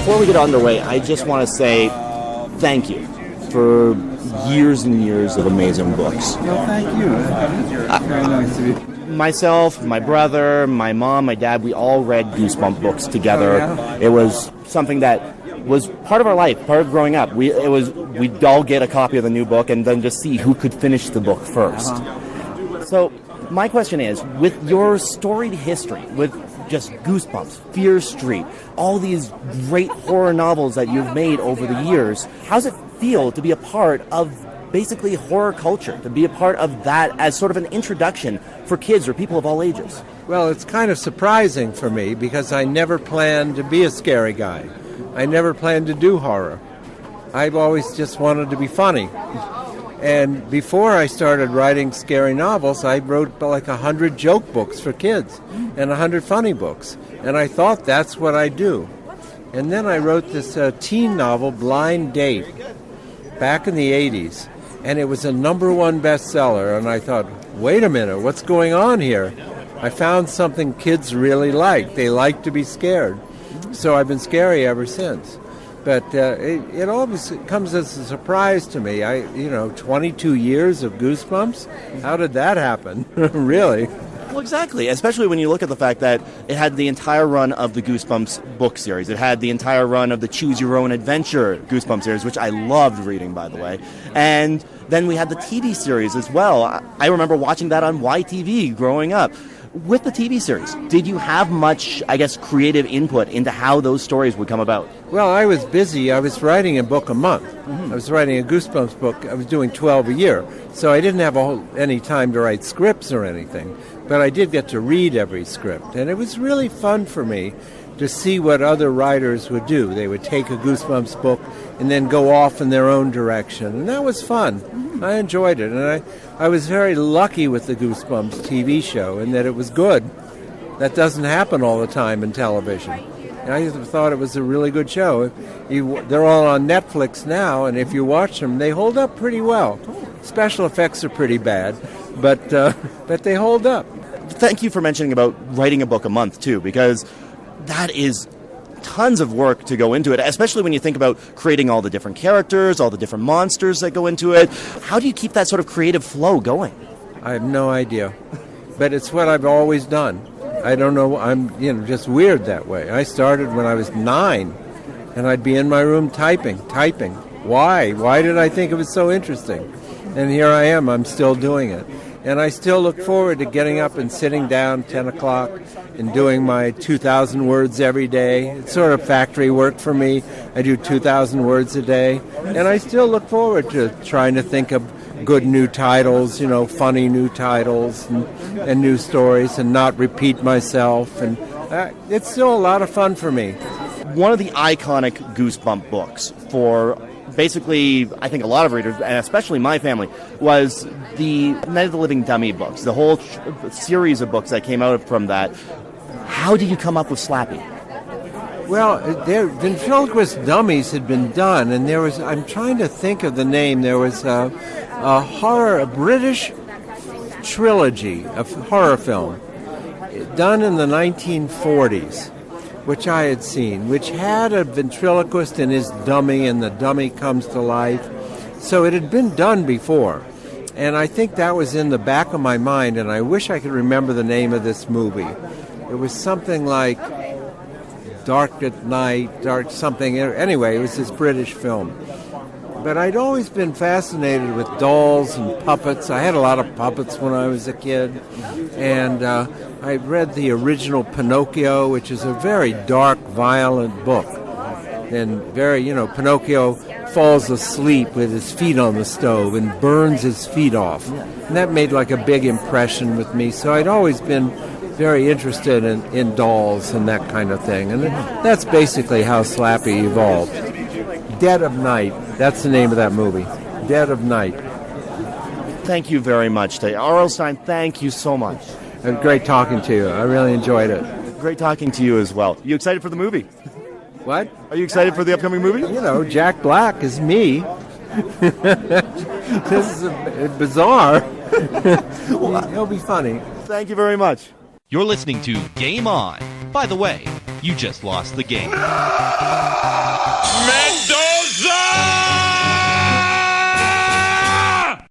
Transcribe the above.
before we get underway, I just want to say thank you for years and years of amazing books. Well, thank you. Very nice of you. Myself, my brother, my mom, my dad, we all read Goosebump books together. Oh, yeah? It was something that was part of our life, part of growing up. We'd all get a copy of the new book and then just see who could finish the book first. So my question is, with your storied history, with just Goosebumps, Fear Street, all these great horror novels that you've made over the years, how does it feel to be a part of basically horror culture, to be a part of that as sort of an introduction for kids or people of all ages? Well, it's kind of surprising for me because I never planned to be a scary guy. I never planned to do horror. I've always just wanted to be funny. And before I started writing scary novels, I wrote like 100 joke books for kids and 100 funny books. And I thought that's what I do. And then I wrote this teen novel, Blind Date, back in the 80s. And it was a #1 bestseller. And I thought, wait a minute, what's going on here? I found something kids really like. They like to be scared. So I've been scary ever since. But it always comes as a surprise to me. 22 years of Goosebumps? How did that happen? Really? Well, exactly, especially when you look at the fact that it had the entire run of the Goosebumps book series. It had the entire run of the Choose Your Own Adventure Goosebumps series, which I loved reading, by the way. And then we had the TV series as well. I remember watching that on YTV growing up. With the TV series, did you have much, creative input into how those stories would come about? Well, I was busy. I was writing a book a month. Mm-hmm. I was writing a Goosebumps book. I was doing 12 a year. So I didn't have any time to write scripts or anything. But I did get to read every script. And it was really fun for me to see what other writers would do. They would take a Goosebumps book and then go off in their own direction. And that was fun. I enjoyed it. And I was very lucky with the Goosebumps TV show in that it was good. That doesn't happen all the time in television. And I thought it was a really good show. They're all on Netflix now, and if you watch them, they hold up pretty well. Special effects are pretty bad, but they hold up. Thank you for mentioning about writing a book a month, too, because that is tons of work to go into it, especially when you think about creating all the different characters, all the different monsters that go into it. How do you keep that sort of creative flow going? I have no idea, but it's what I've always done. I don't know, I'm just weird that way. I started when I was 9, and I'd be in my room typing. Why? Why did I think it was so interesting? And here I am, I'm still doing it. And I still look forward to getting up and sitting down 10 o'clock and doing my 2,000 words every day. It's sort of factory work for me. I do 2,000 words a day. And I still look forward to trying to think of good new titles, funny new titles and new stories and not repeat myself. And it's still a lot of fun for me. One of the iconic Goosebump books for basically, I think a lot of readers, and especially my family, was the Night of the Living Dummy books, the whole series of books that came out from that. How did you come up with Slappy? Well, ventriloquist dummies had been done, and there was, I'm trying to think of the name, there was a British trilogy of horror film done in the 1940s. Which I had seen, which had a ventriloquist and his dummy, and the dummy comes to life. So it had been done before. And I think that was in the back of my mind, and I wish I could remember the name of this movie. It was something like Dark at Night, Dark something. Anyway, it was this British film. But I'd always been fascinated with dolls and puppets. I had a lot of puppets when I was a kid. And I read the original Pinocchio, which is a very dark, violent book. And Pinocchio falls asleep with his feet on the stove and burns his feet off. And that made like a big impression with me. So I'd always been very interested in dolls and that kind of thing. And that's basically how Slappy evolved. Dead of Night. That's the name of that movie. Dead of Night. Thank you very much, R.L. Stine, thank you so much. It was great talking to you. I really enjoyed it. Great talking to you as well. You excited for the movie? What? Are you excited for the upcoming movie? Jack Black is me. This is bizarre. He'll be funny. Thank you very much. You're listening to Game On. By the way, you just lost the game. Man!